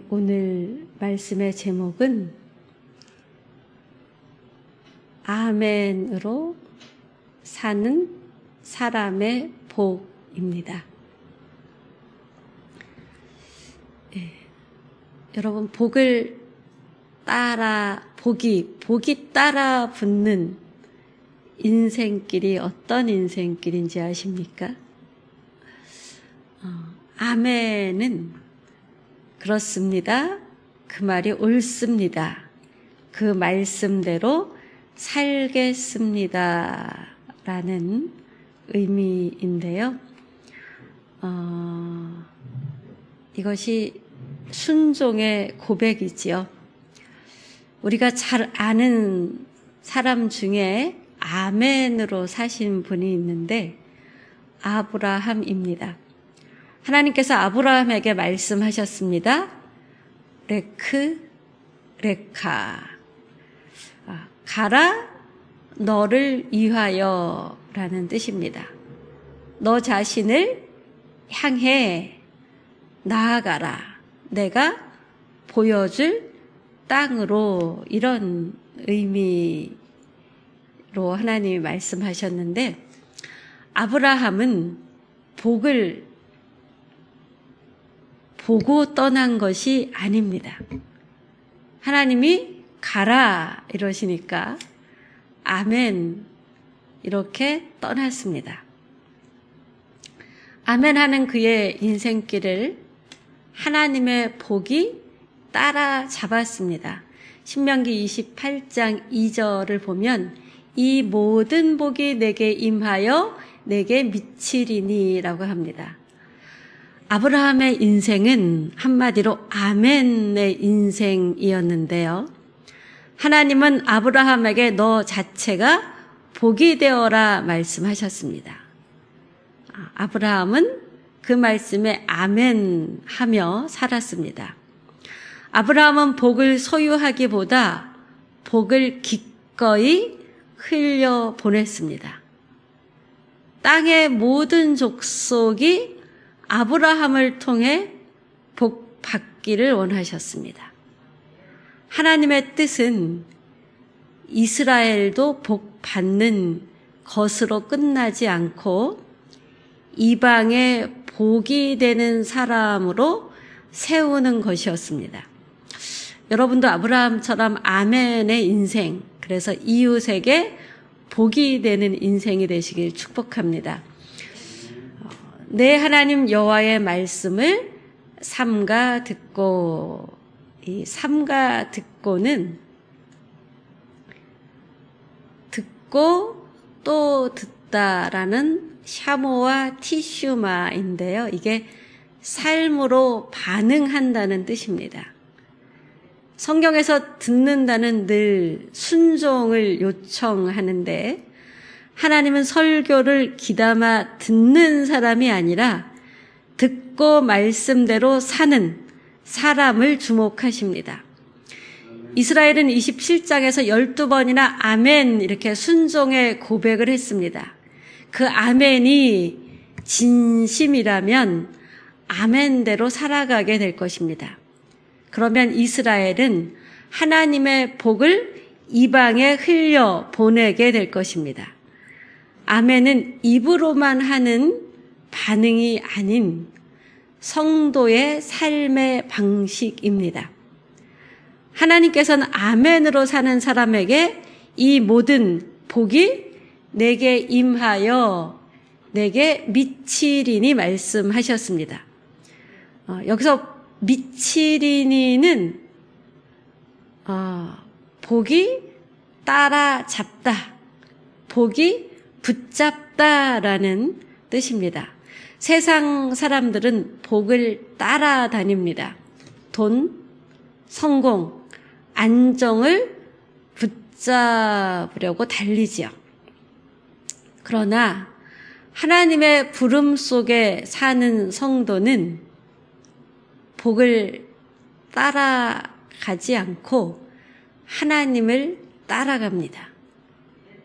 오늘 말씀의 제목은 아멘으로 사는 사람의 복입니다. 여러분, 복이 따라 붙는 인생길이 어떤 인생길인지 아십니까? 아멘은 그렇습니다. 그 말이 옳습니다. 그 말씀대로 살겠습니다. 라는 의미인데요. 이것이 순종의 고백이지요. 우리가 잘 아는 사람 중에 아멘으로 사신 분이 있는데 아브라함입니다. 하나님께서 아브라함에게 말씀하셨습니다. 레카 가라 너를 위하여 라는 뜻입니다. 너 자신을 향해 나아가라. 내가 보여줄 땅으로, 이런 의미로 하나님이 말씀하셨는데, 아브라함은 복을 보고 떠난 것이 아닙니다. 하나님이 가라 이러시니까 아멘 이렇게 떠났습니다. 아멘 하는 그의 인생길을 하나님의 복이 따라잡았습니다. 신명기 28장 2절을 보면 이 모든 복이 내게 임하여 내게 미치리니 라고 합니다. 아브라함의 인생은 한마디로 아멘의 인생이었는데요. 하나님은 아브라함에게 너 자체가 복이 되어라 말씀하셨습니다. 아브라함은 그 말씀에 아멘 하며 살았습니다. 아브라함은 복을 소유하기보다 복을 기꺼이 흘려보냈습니다. 땅의 모든 족속이 아브라함을 통해 복 받기를 원하셨습니다. 하나님의 뜻은 이스라엘도 복 받는 것으로 끝나지 않고 이방의 복이 되는 사람으로 세우는 것이었습니다. 여러분도 아브라함처럼 아멘의 인생, 그래서 이웃에게 복이 되는 인생이 되시길 축복합니다. 내 하나님 여호와의 말씀을 삼가 듣고, 이 삼가 듣고는 듣고 또 듣다라는 샤모와 티슈마인데요. 이게 삶으로 반응한다는 뜻입니다. 성경에서 듣는다는 늘 순종을 요청하는데 하나님은 설교를 귀담아 듣는 사람이 아니라 듣고 말씀대로 사는 사람을 주목하십니다. 이스라엘은 27장에서 12번이나 아멘 이렇게 순종의 고백을 했습니다. 그 아멘이 진심이라면 아멘대로 살아가게 될 것입니다. 그러면 이스라엘은 하나님의 복을 이방에 흘려 보내게 될 것입니다. 아멘은 입으로만 하는 반응이 아닌 성도의 삶의 방식입니다. 하나님께서는 아멘으로 사는 사람에게 이 모든 복이 내게 임하여 내게 미치리니 말씀하셨습니다. 여기서 미치리니는 복이 따라잡다, 복이 붙잡다라는 뜻입니다. 세상 사람들은 복을 따라다닙니다. 돈, 성공, 안정을 붙잡으려고 달리지요. 그러나 하나님의 부름 속에 사는 성도는 복을 따라가지 않고 하나님을 따라갑니다.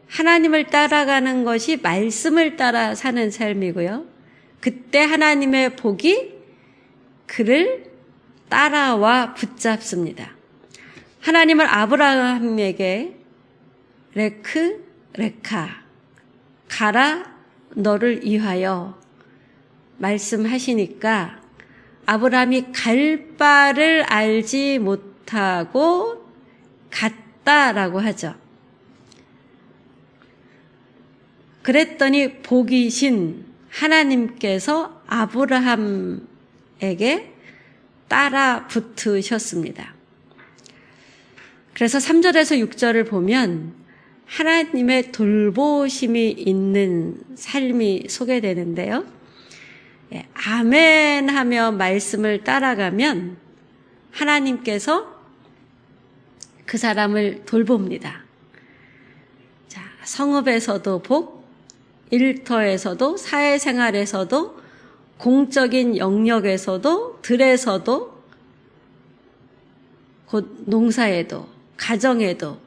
하나님을 따라가는 것이 말씀을 따라 사는 삶이고요. 그때 하나님의 복이 그를 따라와 붙잡습니다. 하나님은 아브라함에게 레카 가라 너를 위하여 말씀하시니까 아브라함이 갈 바를 알지 못하고 갔다라고 하죠. 그랬더니 복이신 하나님께서 아브라함에게 따라 붙으셨습니다. 그래서 3절에서 6절을 보면 하나님의 돌보심이 있는 삶이 소개되는데요. 아멘 하며 말씀을 따라가면 하나님께서 그 사람을 돌봅니다. 자, 성읍에서도 복, 일터에서도 사회생활에서도 공적인 영역에서도 들에서도 곧 농사에도 가정에도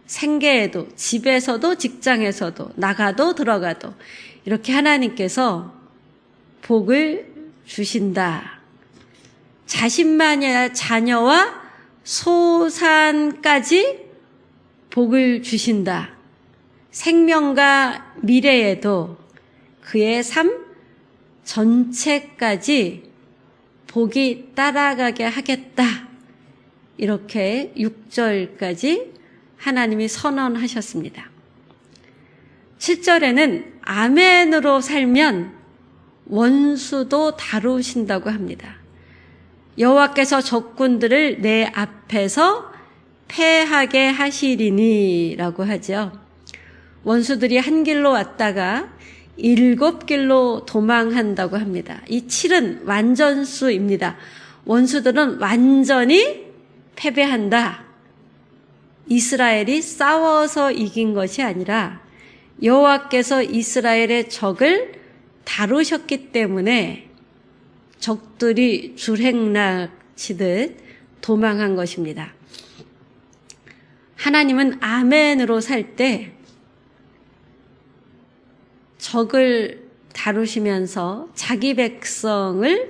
생계에도 집에서도 직장에서도 나가도 들어가도 이렇게 하나님께서 복을 주신다. 자신만이 아니라 자녀와 소산까지 복을 주신다. 생명과 미래에도 그의 삶 전체까지 복이 따라가게 하겠다. 이렇게 6절까지 하나님이 선언하셨습니다. 7절에는 아멘으로 살면 원수도 다루신다고 합니다. 여호와께서 적군들을 내 앞에서 패하게 하시리니 라고 하죠. 원수들이 한 길로 왔다가 7길로 도망한다고 합니다. 이 7은 완전수입니다. 원수들은 완전히 패배한다. 이스라엘이 싸워서 이긴 것이 아니라 여호와께서 이스라엘의 적을 다루셨기 때문에 적들이 줄행락치듯 도망한 것입니다. 하나님은 아멘으로 살 때 적을 다루시면서 자기 백성을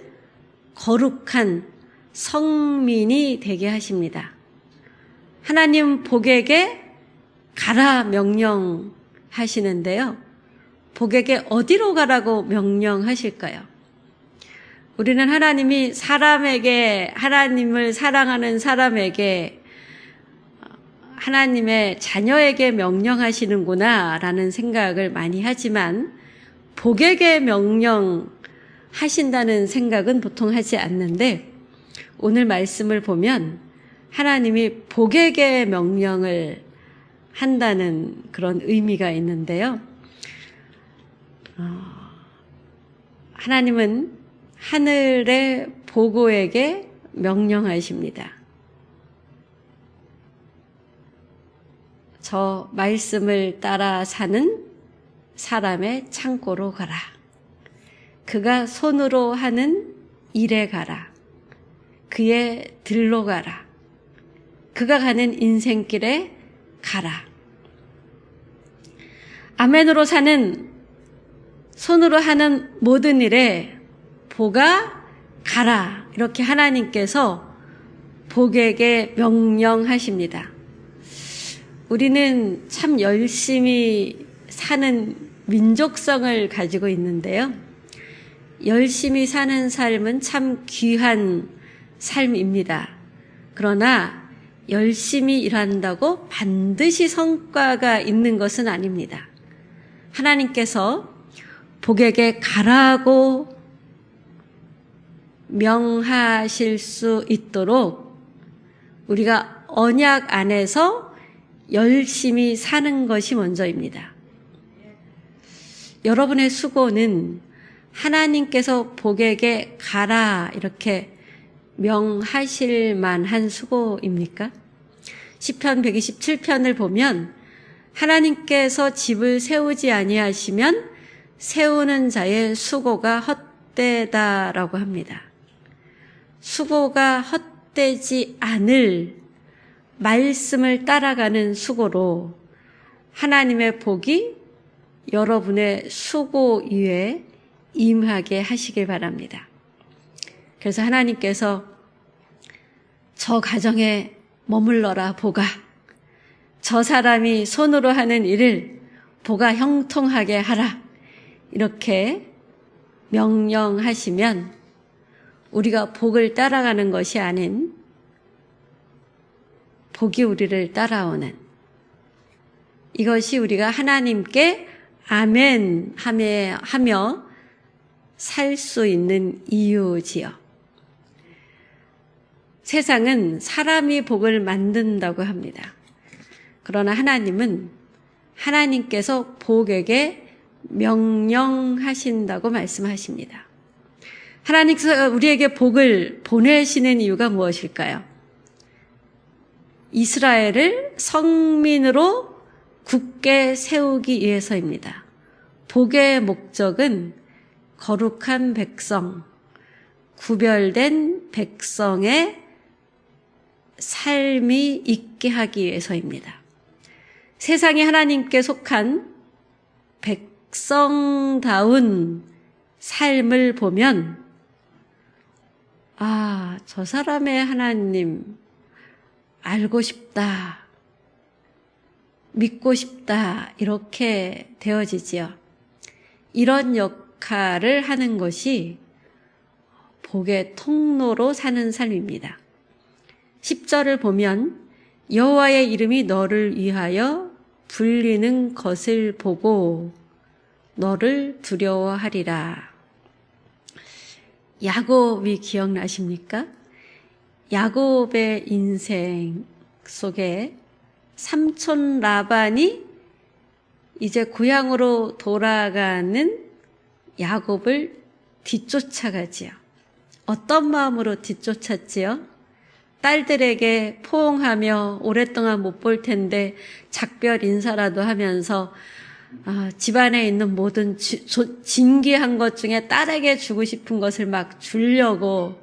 거룩한 성민이 되게 하십니다. 하나님 복에게 가라 명령하시는데요. 복에게 어디로 가라고 명령하실까요? 우리는 하나님이 하나님을 사랑하는 사람에게 하나님의 자녀에게 명령하시는구나 라는 생각을 많이 하지만 복에게 명령하신다는 생각은 보통 하지 않는데 오늘 말씀을 보면 하나님이 복에게 명령을 한다는 그런 의미가 있는데요. 하나님은 하늘의 보고에게 명령하십니다. 저 말씀을 따라 사는 사람의 창고로 가라. 그가 손으로 하는 일에 가라. 그의 들로 가라. 그가 가는 인생길에 가라. 아멘으로 사는 손으로 하는 모든 일에 복아 가라. 이렇게 하나님께서 복에게 명령하십니다. 우리는 참 열심히 사는 민족성을 가지고 있는데요. 열심히 사는 삶은 참 귀한 삶입니다. 그러나 열심히 일한다고 반드시 성과가 있는 것은 아닙니다. 하나님께서 복에게 가라고 명하실 수 있도록 우리가 언약 안에서 열심히 사는 것이 먼저입니다. 여러분의 수고는 하나님께서 복에게 가라 이렇게 명하실 만한 수고입니까? 시편 127편을 보면 하나님께서 집을 세우지 아니하시면 세우는 자의 수고가 헛되다라고 합니다. 수고가 헛되지 않을 말씀을 따라가는 수고로 하나님의 복이 여러분의 수고 위에 임하게 하시길 바랍니다. 그래서 하나님께서 저 가정에 머물러라 보가. 저 사람이 손으로 하는 일을 보가 형통하게 하라. 이렇게 명령하시면 우리가 복을 따라가는 것이 아닌 복이 우리를 따라오는, 이것이 우리가 하나님께 아멘 하며 살 수 있는 이유지요. 세상은 사람이 복을 만든다고 합니다. 그러나 하나님은 하나님께서 복에게 명령하신다고 말씀하십니다. 하나님께서 우리에게 복을 보내시는 이유가 무엇일까요? 이스라엘을 성민으로 굳게 세우기 위해서입니다. 복의 목적은 거룩한 백성, 구별된 백성의 삶이 있게 하기 위해서입니다. 세상이 하나님께 속한 백성다운 삶을 보면 아, 저 사람의 하나님 알고 싶다, 믿고 싶다, 이렇게 되어지지요. 이런 역할을 하는 것이 복의 통로로 사는 삶입니다. 10절을 보면 여호와의 이름이 너를 위하여 불리는 것을 보고 너를 두려워하리라. 야곱이 기억나십니까? 야곱의 인생 속에 삼촌 라반이 이제 고향으로 돌아가는 야곱을 뒤쫓아가지요. 어떤 마음으로 뒤쫓았지요? 딸들에게 포옹하며 오랫동안 못 볼 텐데 작별 인사라도 하면서 집안에 있는 모든 진귀한 것 중에 딸에게 주고 싶은 것을 막 주려고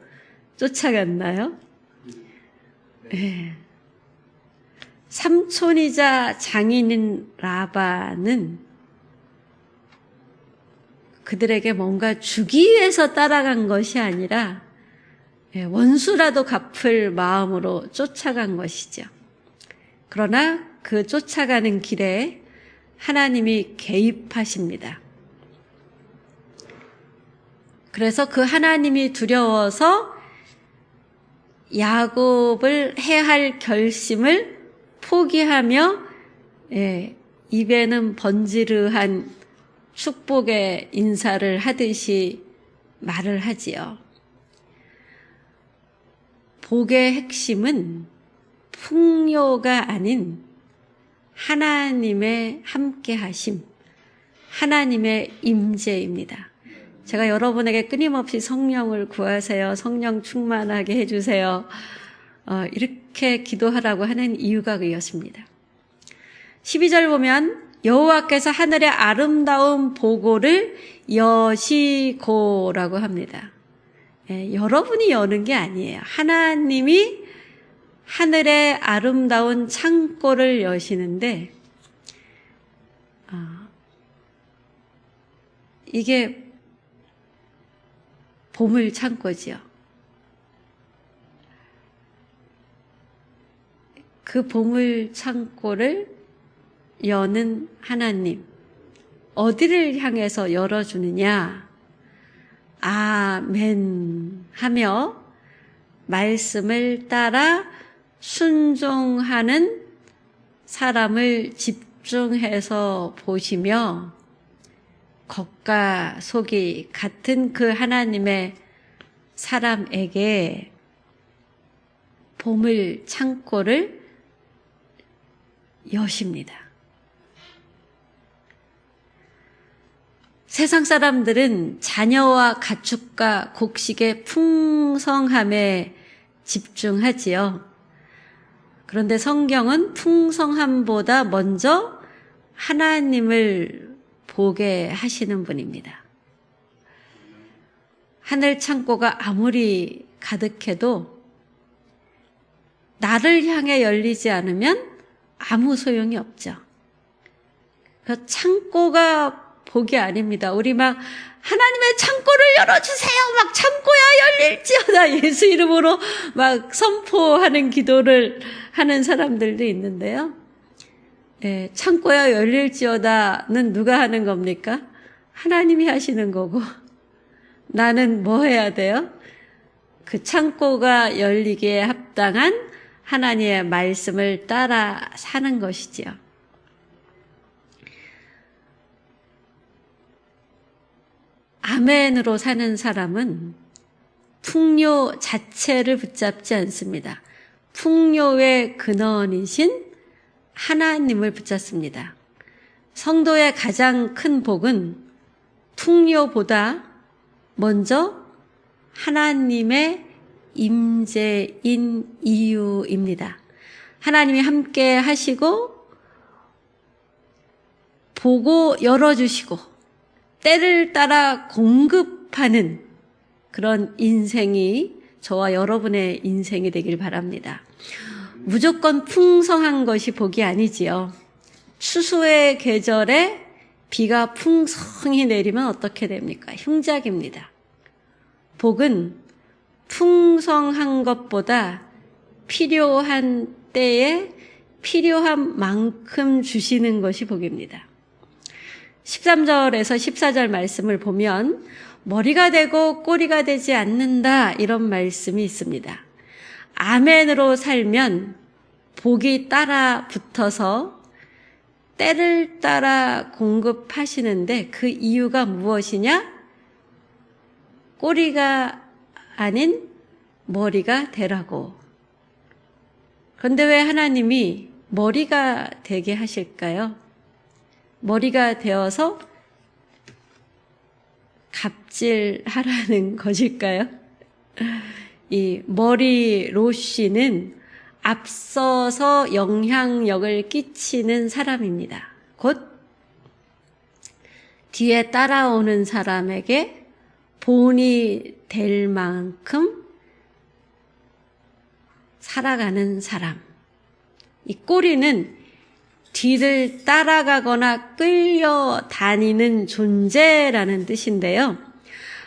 쫓아갔나요? 네. 삼촌이자 장인인 라반은 그들에게 뭔가 주기 위해서 따라간 것이 아니라 원수라도 갚을 마음으로 쫓아간 것이죠. 그러나 그 쫓아가는 길에 하나님이 개입하십니다. 그래서 그 하나님이 두려워서 야곱을 해할 결심을 포기하며 입에는 번지르한 축복의 인사를 하듯이 말을 하지요. 복의 핵심은 풍요가 아닌 하나님의 함께하심, 하나님의 임재입니다. 제가 여러분에게 끊임없이 성령을 구하세요, 성령 충만하게 해주세요, 이렇게 기도하라고 하는 이유가 그였습니다. 12절 보면 여호와께서 하늘의 아름다운 보고를 여시고라고 합니다. 여러분이 여는 게 아니에요. 하나님이 하늘의 아름다운 창고를 여시는데 이게 보물 창고지요. 그 보물 창고를 여는 하나님, 어디를 향해서 열어주느냐? 아멘 하며 말씀을 따라 순종하는 사람을 집중해서 보시며 겉과 속이 같은 그 하나님의 사람에게 보물 창고를 여십니다. 세상 사람들은 자녀와 가축과 곡식의 풍성함에 집중하지요. 그런데 성경은 풍성함보다 먼저 하나님을 보게 하시는 분입니다. 하늘 창고가 아무리 가득해도 나를 향해 열리지 않으면 아무 소용이 없죠. 그 창고가 복이 아닙니다. 우리 막 하나님의 창고를 열어주세요. 막 창고야 열릴지어다 예수 이름으로 막 선포하는 기도를 하는 사람들도 있는데요. 예, 창고야 열릴지어다는 누가 하는 겁니까? 하나님이 하시는 거고 나는 뭐 해야 돼요? 그 창고가 열리기에 합당한 하나님의 말씀을 따라 사는 것이지요. 아멘으로 사는 사람은 풍요 자체를 붙잡지 않습니다. 풍요의 근원이신 하나님을 붙잡습니다. 성도의 가장 큰 복은 풍요보다 먼저 하나님의 임재인 이유입니다. 하나님이 함께 하시고 보고 열어주시고 때를 따라 공급하는 그런 인생이 저와 여러분의 인생이 되길 바랍니다. 무조건 풍성한 것이 복이 아니지요. 추수의 계절에 비가 풍성히 내리면 어떻게 됩니까? 흉작입니다. 복은 풍성한 것보다 필요한 때에 필요한 만큼 주시는 것이 복입니다. 13절에서 14절 말씀을 보면 머리가 되고 꼬리가 되지 않는다 이런 말씀이 있습니다. 아멘으로 살면 복이 따라 붙어서 때를 따라 공급하시는데 그 이유가 무엇이냐? 꼬리가 아닌 머리가 되라고. 그런데 왜 하나님이 머리가 되게 하실까요? 머리가 되어서 갑질하라는 것일까요? 이 머리 로씨는 앞서서 영향력을 끼치는 사람입니다. 곧 뒤에 따라오는 사람에게 본이 될 만큼 살아가는 사람. 이 꼬리는 뒤를 따라가거나 끌려다니는 존재라는 뜻인데요.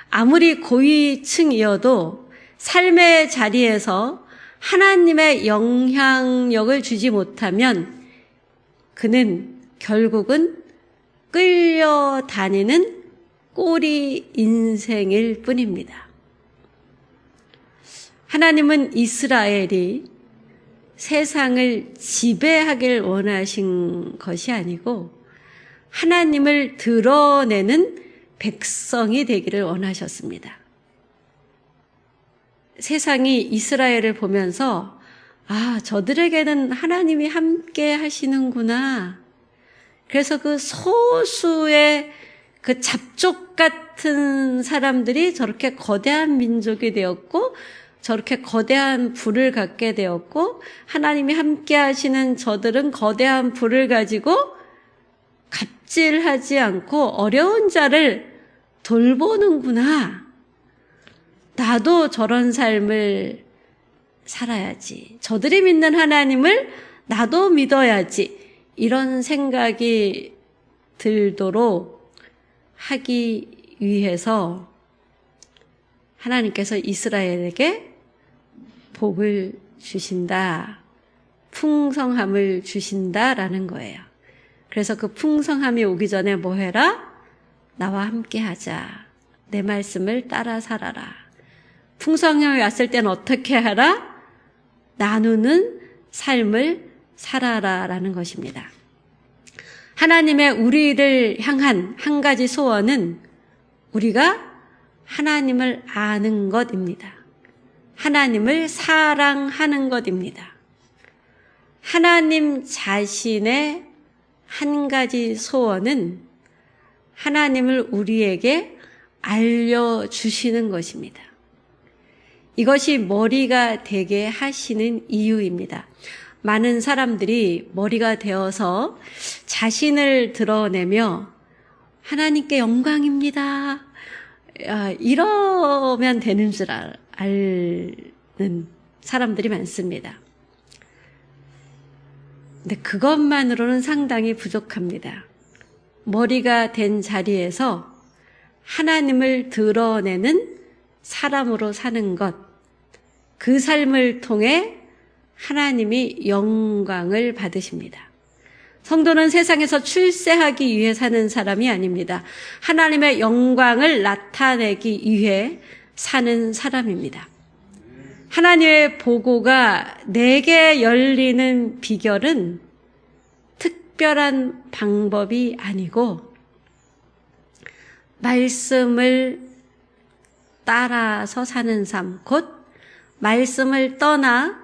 아무리 고위층이어도 삶의 자리에서 하나님의 영향력을 주지 못하면 그는 결국은 끌려다니는 꼬리 인생일 뿐입니다. 하나님은 이스라엘이 세상을 지배하길 원하신 것이 아니고 하나님을 드러내는 백성이 되기를 원하셨습니다. 세상이 이스라엘을 보면서 저들에게는 하나님이 함께 하시는구나. 그래서 그 소수의 그 잡족 같은 사람들이 저렇게 거대한 민족이 되었고 저렇게 거대한 부를 갖게 되었고 하나님이 함께 하시는 저들은 거대한 부를 가지고 갑질하지 않고 어려운 자를 돌보는구나. 나도 저런 삶을 살아야지. 저들이 믿는 하나님을 나도 믿어야지. 이런 생각이 들도록 하기 위해서 하나님께서 이스라엘에게 복을 주신다. 풍성함을 주신다라는 거예요. 그래서 그 풍성함이 오기 전에 뭐 해라? 나와 함께 하자. 내 말씀을 따라 살아라. 풍성함이 왔을 때는 어떻게 하라? 나누는 삶을 살아라라는 것입니다. 하나님의 우리를 향한 한 가지 소원은 우리가 하나님을 아는 것입니다. 하나님을 사랑하는 것입니다. 하나님 자신의 한 가지 소원은 하나님을 우리에게 알려주시는 것입니다. 이것이 머리가 되게 하시는 이유입니다. 많은 사람들이 머리가 되어서 자신을 드러내며 하나님께 영광입니다. 이러면 되는 줄 아는 사람들이 많습니다. 근데 그것만으로는 상당히 부족합니다. 머리가 된 자리에서 하나님을 드러내는 사람으로 사는 것, 그 삶을 통해 하나님이 영광을 받으십니다. 성도는 세상에서 출세하기 위해 사는 사람이 아닙니다. 하나님의 영광을 나타내기 위해 사는 사람입니다. 하나님의 보고가 내게 열리는 비결은 특별한 방법이 아니고 말씀을 따라서 사는 삶, 곧 말씀을 떠나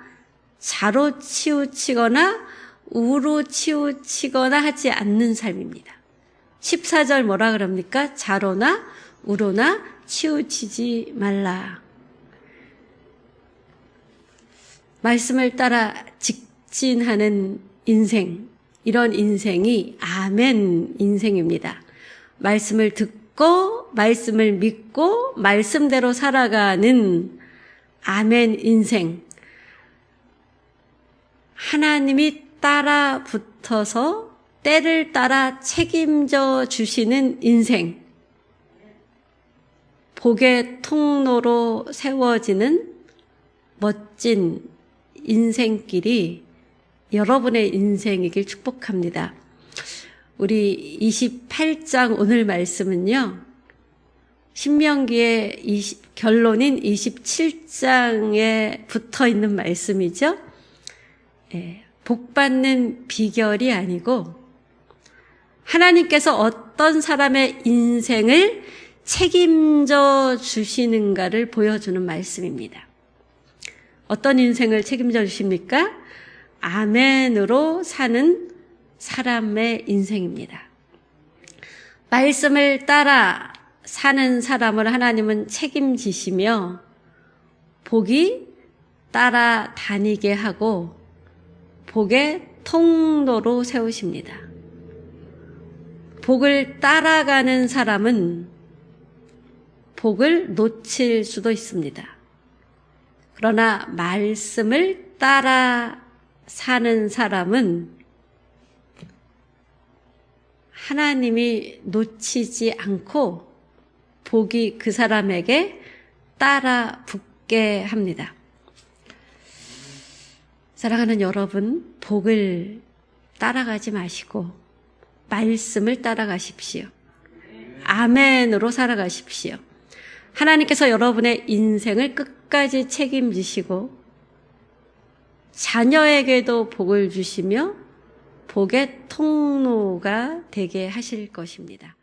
자로 치우치거나 우로 치우치거나 하지 않는 삶입니다. 14절 뭐라 그럽니까? 자로나 우로나 치우치지 말라. 말씀을 따라 직진하는 인생, 이런 인생이 아멘 인생입니다. 말씀을 듣고 말씀을 믿고 말씀대로 살아가는 아멘 인생. 하나님이 따라 붙어서 때를 따라 책임져 주시는 인생. 복의 통로로 세워지는 멋진 인생길이 여러분의 인생이길 축복합니다. 우리 28장 오늘 말씀은요, 신명기의 결론인 27장에 붙어 있는 말씀이죠. 복 받는 비결이 아니고 하나님께서 어떤 사람의 인생을 책임져 주시는가를 보여주는 말씀입니다. 어떤 인생을 책임져 주십니까? 아멘으로 사는 사람의 인생입니다. 말씀을 따라 사는 사람을 하나님은 책임지시며 복이 따라다니게 하고 복의 통로로 세우십니다. 복을 따라가는 사람은 복을 놓칠 수도 있습니다. 그러나 말씀을 따라 사는 사람은 하나님이 놓치지 않고 복이 그 사람에게 따라 붙게 합니다. 사랑하는 여러분, 복을 따라가지 마시고 말씀을 따라가십시오. 아멘으로 살아가십시오. 하나님께서 여러분의 인생을 끝까지 책임지시고 자녀에게도 복을 주시며 복의 통로가 되게 하실 것입니다.